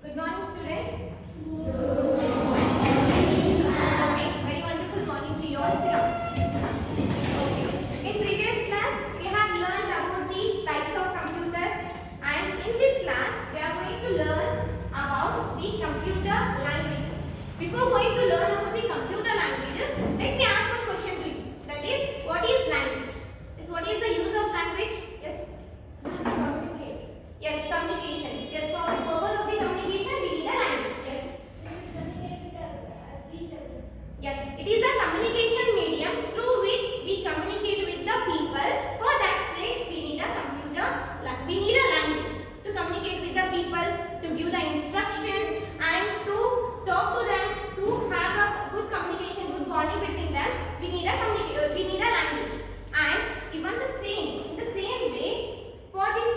Good morning, students. Good morning. Very wonderful morning to you all. Sit down. Okay. In previous class, we have learned about the types of computer, and in this class, we are going to learn about the computer languages. Before going to learn about the computer languages, let me ask one question to you. That is, what is language? What is the use of language? Yes. Communicate. Yes, communication. Yes, for the purpose of the communication, we need a language. Yes. Yes, it is a communication medium through which we communicate with the people. For that sake, we need a computer. We need a language to communicate with the people, to give the instructions, and to talk to them, to have a good communication, good bonding between them. We need a language. And even in the same way, for this,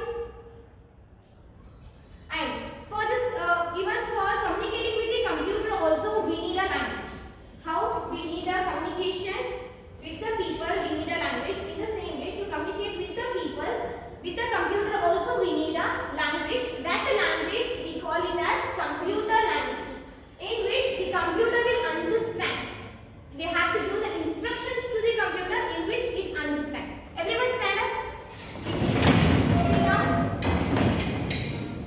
even for communicating with the computer also we need a language. How? We need a communication with the people, we need a language. In the same way, to communicate with the people, with the computer also we need a language. That language we call it as computer language, in which the computer will understand. We have to give the instructions to the computer in which it understands. Everyone stand up.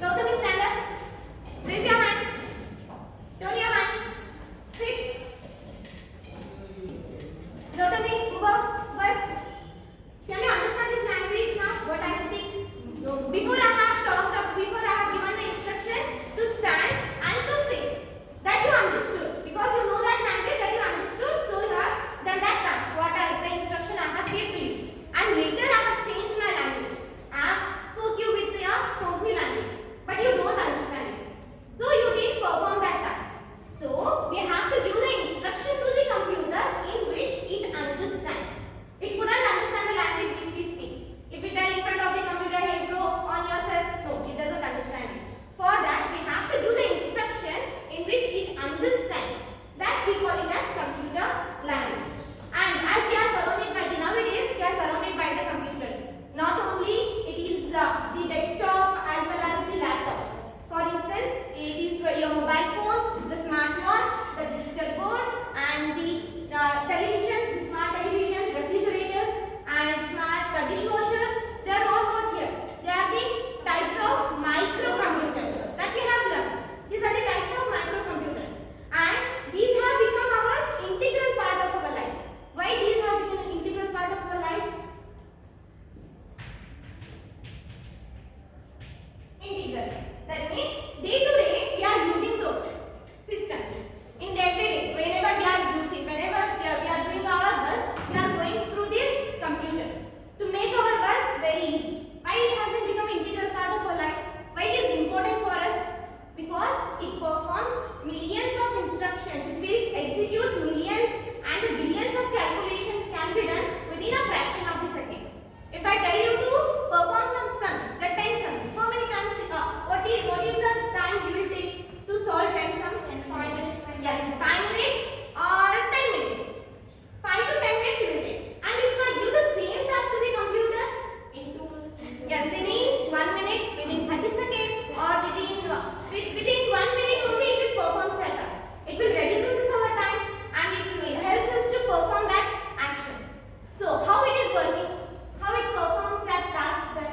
Gautami, stand up. Raise your hand. Turn your hand. Sit. Gautami, move up. First, can you understand this language now? What I speak? No. Before I have given the instruction to stand and to sit. That you understood. Because you know that language, that you understood, so you have done that task. The instruction I have given to you. And later I have changed my language. I have spoke you with your Konkani language. But you don't understand it. So you didn't perform that task. So we have to give the instruction to the computer in which it understands. It couldn't understand the language which we speak. If we tell in front of the computer, hey bro, on yourself, no, it doesn't understand it. For that, we have to do the instruction in which it understands. That we call it as computer language. And as we are surrounded by nowadays, we are surrounded by the computers. Not only it is the desktop as well as the laptop. For instance, it is your mobile phone, the smartwatch, the digital board, and the television, the smart television, refrigerators, and smart dishwashers. They are all what here? They are the types of microcomputers that we have learned. These are the types of microcomputers, and these have become our integral part of our life. Why these have become an integral part of our life? Integral. That means day to day we are using those systems. In day to day, whenever we are doing our work, we are going through these computers to make our work very easy. Why it has become integral part of our life? Why it is important for us? Because it performs millions of instructions. It will execute millions and billions of calculations can be done within a fraction of the second. If I tell you to perform some sums, the 10 sums, how many times? What is the time you will take to solve 10 sums? 5 minutes. Yes, 5 minutes or 10 minutes. 5 to 10 minutes you will take. And if I give the same task to the computer, yes, within 1 minute, within 30 seconds, or within 1 minute only it will perform that task. It will reduce our time and it will help us to perform that action. So how it is working? How it performs that task then?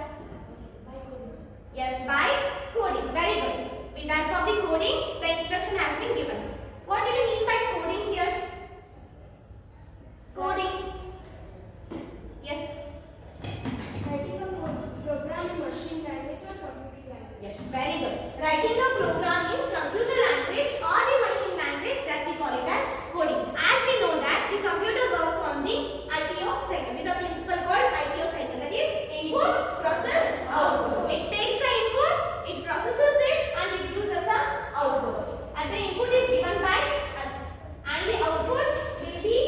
Yes, by coding. Very good. With that of the coding, the instruction has been given. What do you mean by coding here? Coding. Yes. Writing a program in machine language or computer language. Yes, very good. Writing a program in computer language or the machine language, that we call it as coding. As we know that the computer works on the IPO cycle with a principle called IPO cycle, that is input, process, output. It takes the input, it processes it, and it gives us an output. And the input is given by us, and the output will be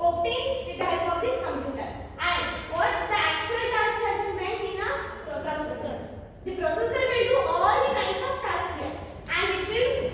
obtained with the help of this computer. And what the actual task has been meant in a processor. The processor will do all the kinds of tasks here, and it will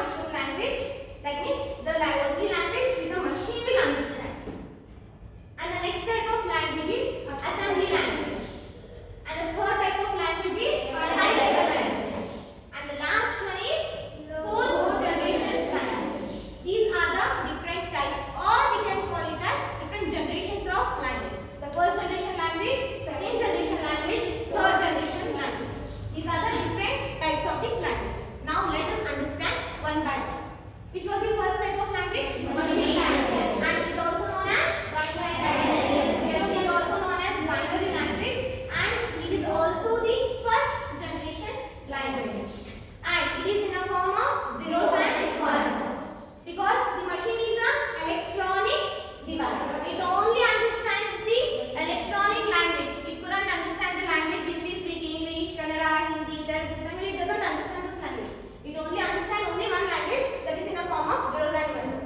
machine language. That means the only language which the machine will understand. And the next type of language is assembly language. And the third type of language is high level language. And the last one is fourth generation language. These are the different types, or we can call it as different generations of language. The first generation language, second generation language, third generation language. These are the different types of the languages. Now let us understand one by one. Which was the first type of language? Machine language. And it is also known as binary language. Yes, it is also known as binary language, and it is also the first generation language. And it is in a form of zeros and ones. Because the machine is an electronic device. It only understands the electronic language. It couldn't understand the language which we speak, English, Kannada, Hindi, Tamil. It doesn't understand those language. It only understands only one language, that is in a form of zeros and ones.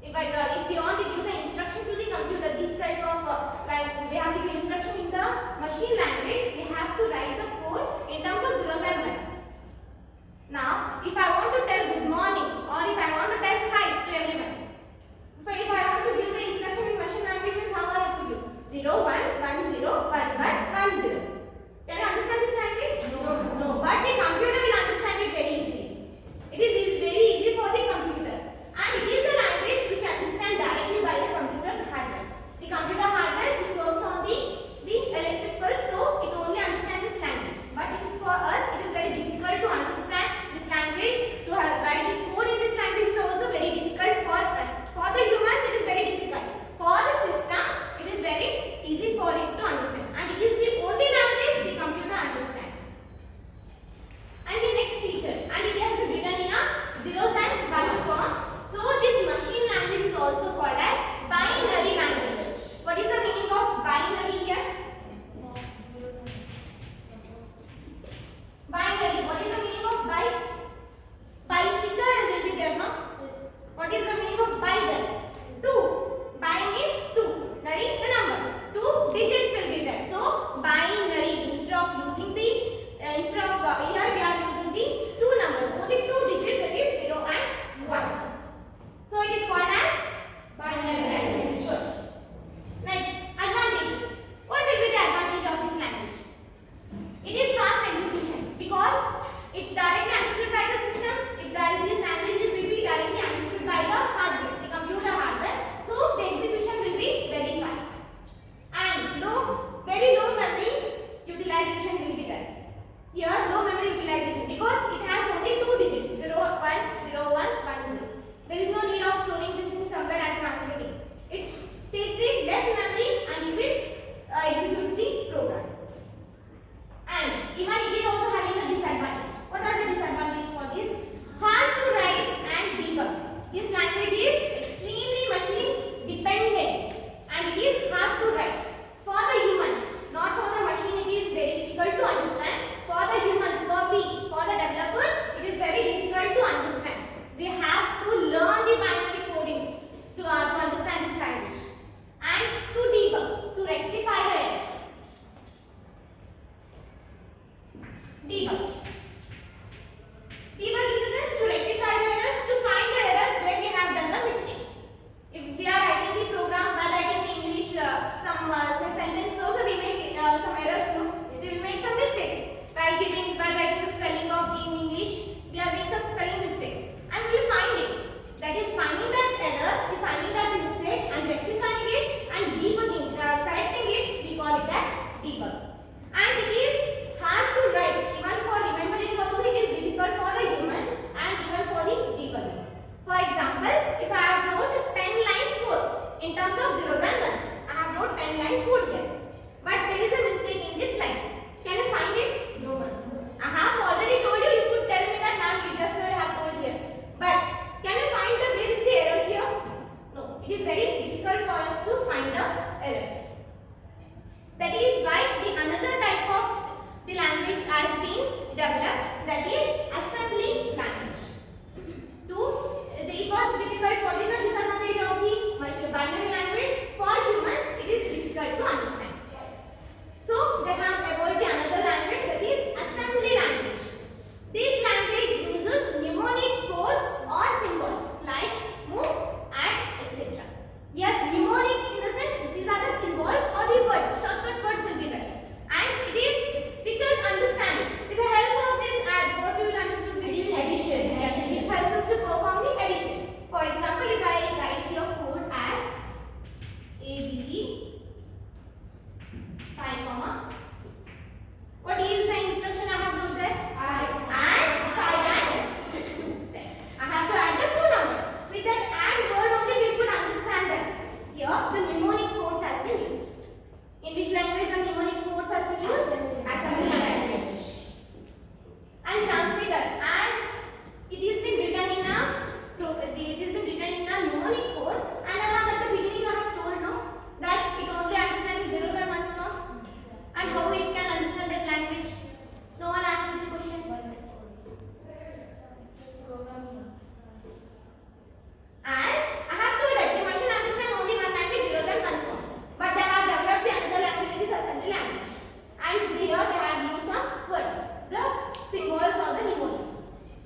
If you want to give the instruction to the computer, this type of like we have to give instruction in the machine language, we have to write the code in terms of zeros and ones. Now, if I want to tell good morning, or if I want to tell hi to everyone, if I want to give the instruction in machine language, means how I have to give 0 1 1 0 1 1 1 0. Can you understand this language? No. But the computer will understand it very easily. It is very easy for the computer, and it is the language which understand directly by the computer's hardware. The computer hardware which works on the electric pulse, so it only understands this language. But it is for us, it is very difficult to understand this language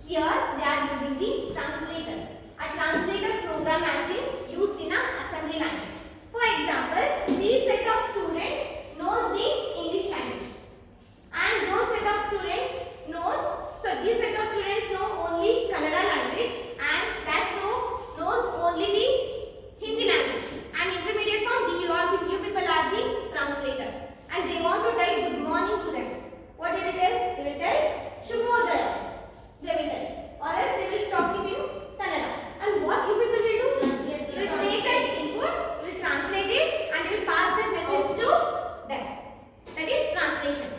Here they are using the translators. A translator program has been used in a assembly language. For example, these set of students knows the English language, and those set of students these set of students know only Kannada language, and that knows only the Hindi language. And intermediate form, you people are the translator, and they want to tell good morning to them. What they will tell? They will tell Shubhodaya. They will tell, or else they will talk it in Kannada. And what you people will do? You will take that input, you will translate it, and you will pass that message to them. That is translation.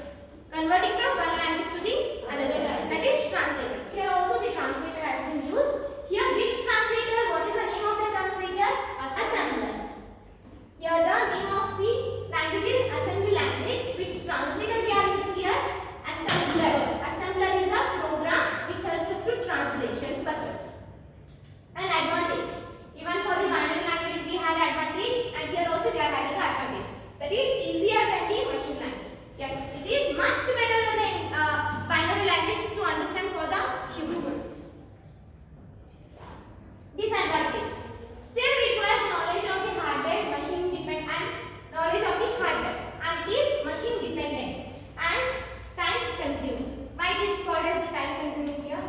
Converting from one language to the another language. That is translator. Here also the translator has been used. Here which translator? What is the name of the translator? Assembler. Here the name of the language is assembly language. Which translator we are using here? Assembler. Assembler is a program which helps us to translation purpose. An advantage. Even for the binary language we had advantage, and here also we are having an advantage. That is easier than the machine language. Yes, it is much better than the binary language to understand for the humans. Disadvantage. Still requires knowledge of the hardware, machine dependent, and knowledge of the hardware, and it is machine dependent and time consuming. Why it is called as the time consuming here?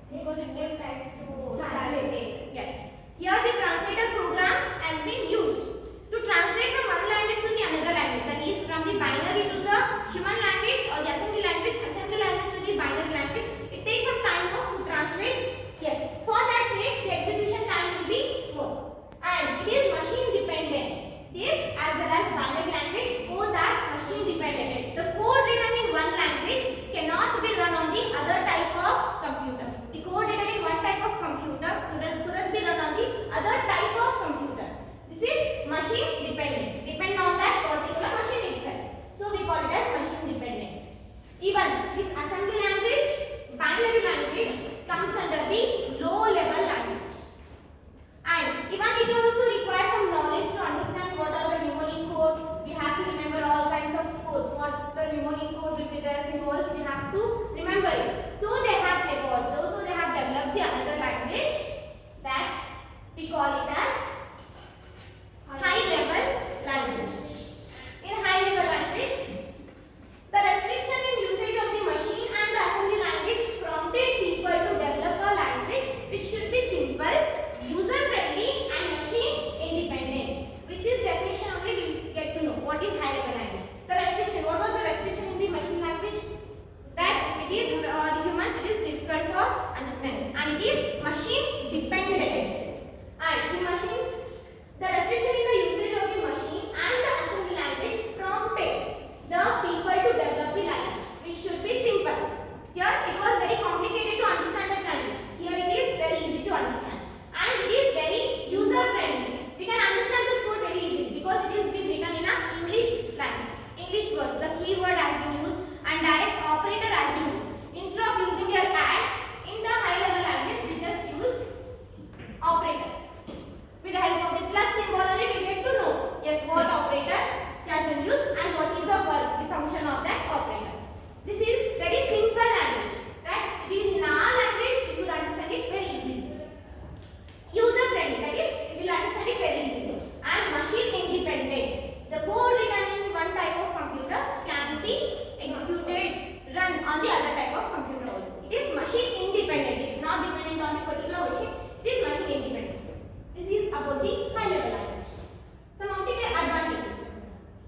Because it takes time to translate. Yes. Here the translator program has been used to translate from one language to the another language. That is from the binary to the human language, or the assembly language to the binary language. It takes some time to translate. Yes. For that sake, the execution time will be more. And it is machine dependent. This as well as binary language, both are machine dependent. The code written in one language cannot be run on the other type of computer. The code written in one type of computer couldn't be run on the other type of computer. This is machine dependent. Depend on that particular machine itself. So we call it as machine dependent. Even this assembly language, binary language comes under the low level language. And even it also requires some knowledge to understand what are the mnemonic code. We have to remember all kinds of codes. What the mnemonic code will be, the symbols, we have to remember it. So they have evolved. Also they have developed the another language that we call it as high level language. In high level language, the restriction in usage of the machine and the assembly language prompted people to develop a language which should be simple, user friendly, and machine independent. With this definition only we get to know what is high level language. The restriction, what was the restriction in the machine language? That it is humans, it is difficult for understanding, and it is machine dependent. And the restriction in the usage of the machine and the assembly language prompted the people to develop the language, which should be simple. Here it was very complicated to understand that language. Here it is very easy to understand, and it is very user friendly. We can understand this code very easily because it is been written in a English language. English words, the keyword has been used and direct operator has been used. Instead of using your add in the high level language, we just use operator. With the help of the plus symbol only we get to know, yes, what operator has been used and what is the work, the function of that operator. This is very simple language, that it is in our language, we will understand it very easily. User friendly, that is, we will understand it very easily. And machine independent. The code written in one type of computer can be executed, run on the other type of computer also. It is machine independent, it is not dependent on the particular machine, it is machine independent. This is about the high level language. Some of the advantages.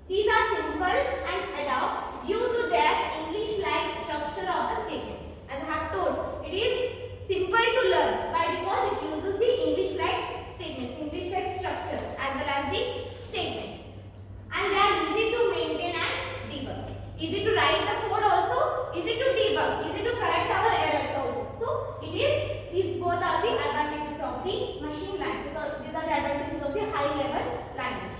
These are simple and adapt due to their English-like structure of the statement. As I have told, it is simple to learn. Why? Because it uses the English-like statements, English-like structures as well as the statements. And they are easy to maintain and debug. Easy to write the code also, easy to debug, easy to correct our errors also. So these both are the advantages of the machine language. So these are the advantages of the high level language.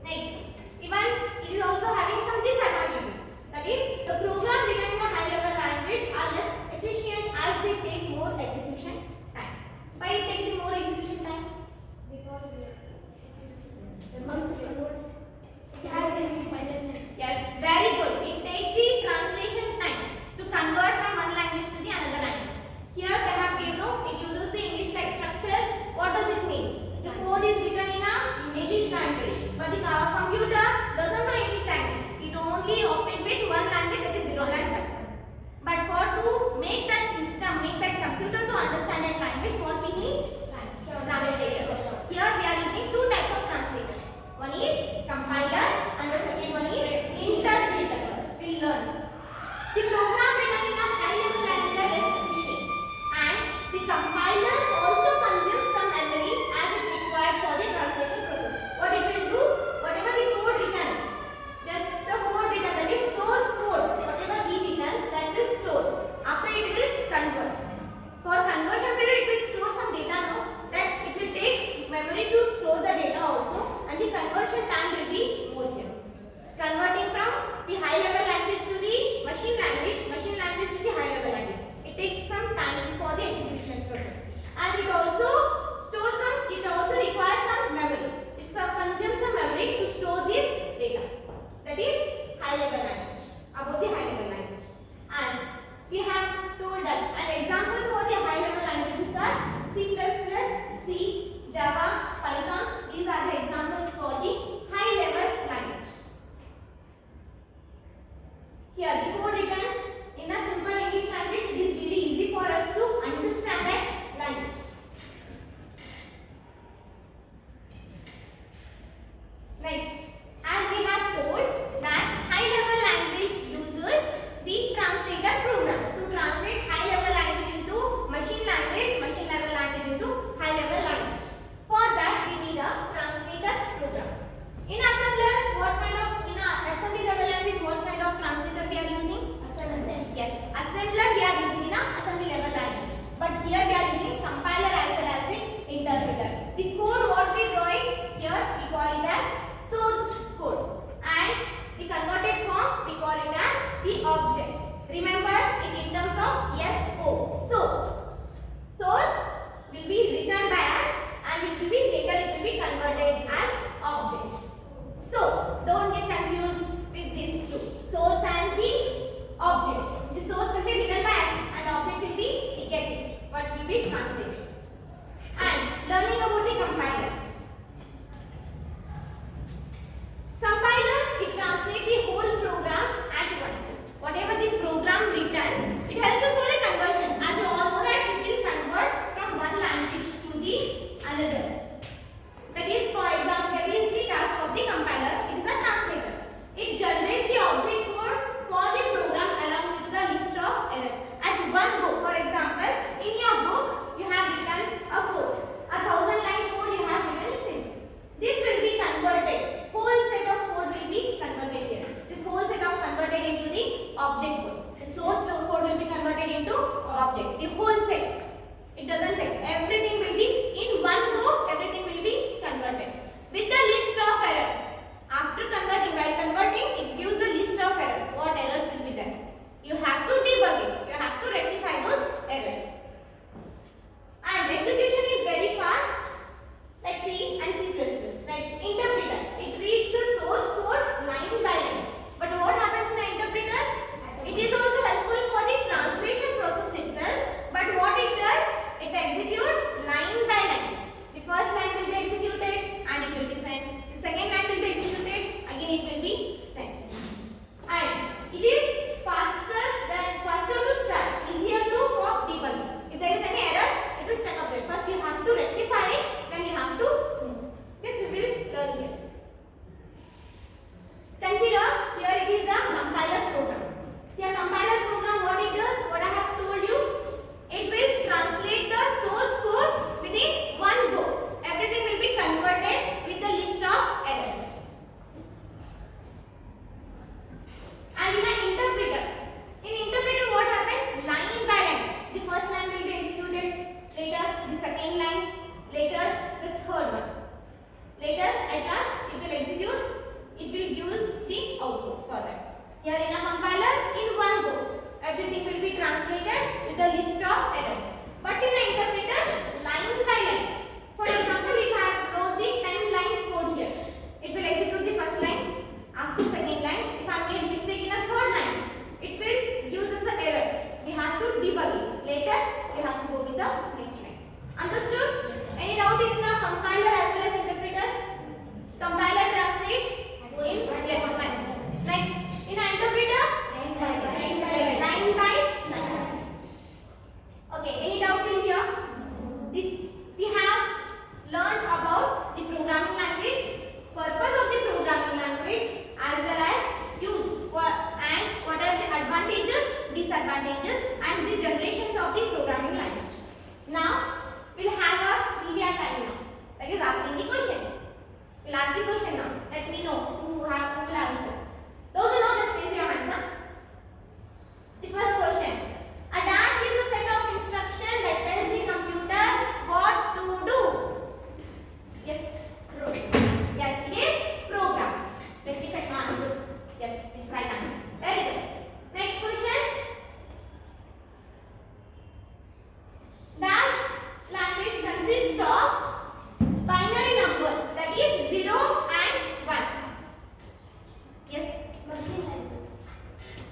Next, even it is also having some disadvantages. That is, the program written in a high level language are less efficient as they take more execution time. Why it takes more execution time? Because it has independence. Yes, very good. It takes the translation time to convert from one language to the another language. compiler also consumes some memory as it required for the translation process. What it will do, whatever the code written, the code written, that is source code, whatever we written, that will store. After it will convert. For conversion period, it will store some data, no? That it will take memory to store the data also, and the conversion time will be more here. Converting from the high level language to the machine language to the high level language. It takes some time for the execution process, and it also requires some memory. It consumes some memory to store this data. That is high level language. About the high level language, as we have told that an example for the high level languages are C++, C, Java, Python. These are the examples for the high level language. Here the code written in a simple English language. It is very easy for us to understand that language. Next, as we have told that high level language uses the translator program to translate high level language into machine level language into high level language. For that we need a translator program. In assembler, in a assembly level language, what kind of translator we are using? Assembler. Yes, assembler we are using in a assembly level language. But here we are using compiler as well as the interpreter. The code what we draw it here, we call it as source code, and the converted form we call it as the object. Remember it in terms of SO. So source will be written by us, and it will be converted as object. So don't get confused with these two, source and the object. The source will be written by us and object will be negated, but will be translated. And learning about the compiler. Compiler, it translates the whole program at once. Whatever the program written, it helps us for the conversion. As you all know that it will convert from one language to the another. That is, for example, that is the task of the compiler. It is a translator. It generates the object code for the program along with the list of errors at one go. For example, in your book you have written a code, 1000 line code you have written, it says. This will be converted. Whole set of code will be converted here. This whole set of converted into the object code. The source code will be converted into object. The whole set. It doesn't check. Everything will be in one go. Everything will be converted with the list of errors. After converting, while converting, it gives the list of errors. What errors will be there? You have to debug it. You have to rectify those errors. And execution is very fast, like C and C++. Next, interpreter. It reads the source code line by line. But what happens in the interpreter? It is also helpful for the translation process itself. But what it does? It executes line by line. The first line will be executed and it will be sent. The second line will be executed, again it will be sent. And it is faster to start, easier to for debugging. consists of binary numbers, that is 0 and 1. Yes. Machine language.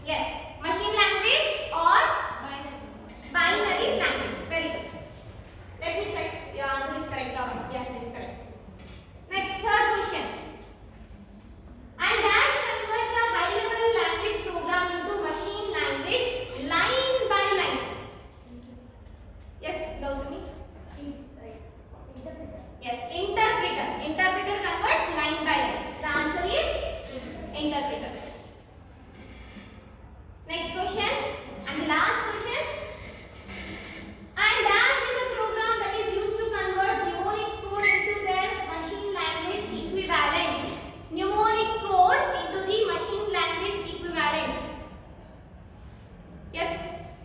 Yes. Machine language or binary language. Very good. Let me check your answer is correct or not. Yes, it is correct. Next, third question. And dash converts a high-level language program into machine language line by line. Yes, Gautami. Interpreter. Yes, interpreter. Interpreter converts line by line. The answer is interpreter. Next question and the last question. And dash is a program that is used to convert mnemonics code into their machine language equivalent. Mnemonics code into the machine language equivalent. Yes.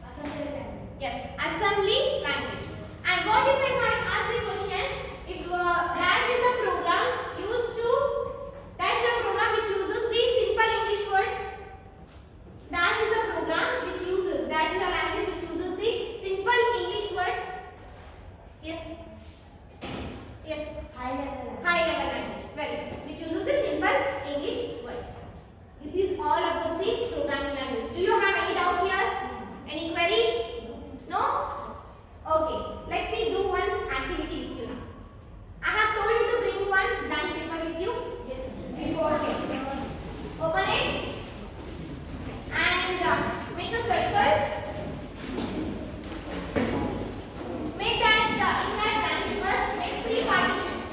Assembly language. Yes, assembly language. And what if I might ask the question, if dash is a program used to, dash is a program which uses the simple English words. Dash is a program which uses, dash is a language which uses the simple English words. Yes. Yes. High level language. High level language. Very good. Which uses the simple English words. This is all about the programming language. Do you have any doubt here? Any query? No? Okay. Let me do one activity with you now. I have told you to bring one blank paper with you. Yes. Before open it and make a circle. Make that inside blank paper. Make 3 partitions.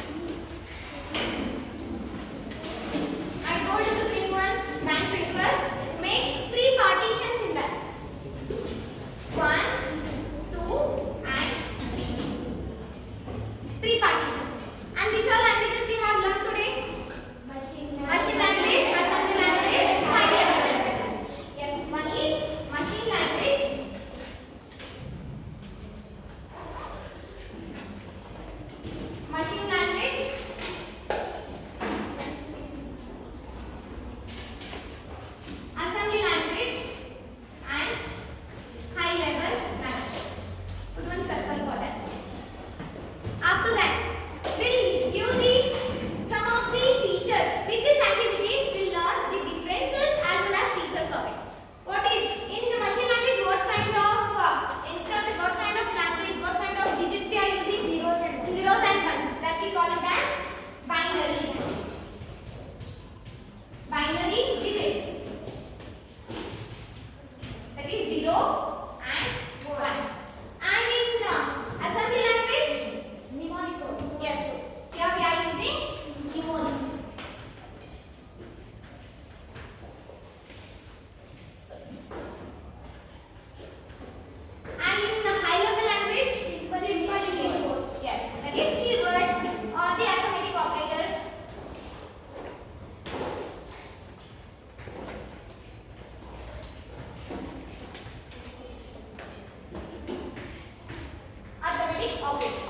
I told you to bring one blank paper. Make 3 partitions in that. 1, 2, and 3 partitions. And which all languages we have learned today? Machine Machine language, assembly language, high level language. Yes, one is machine language. Machine language. Assembly language and high level language. Put one circle for that. After that, we'll give the some of the features. With this activity, we'll learn the differences as well as features of it. What is in the machine language? What kind of instruction? What kind of language? What kind of digits we are using? Zeros and ones. That we call it as binary. Binary digits. That is 0 and 1. And in assembly language, mnemonic codes. yes, here we are using mnemonic. And in high level language, simple English words. Yes, that is keywords or the arithmetic operators. Arithmetic operators.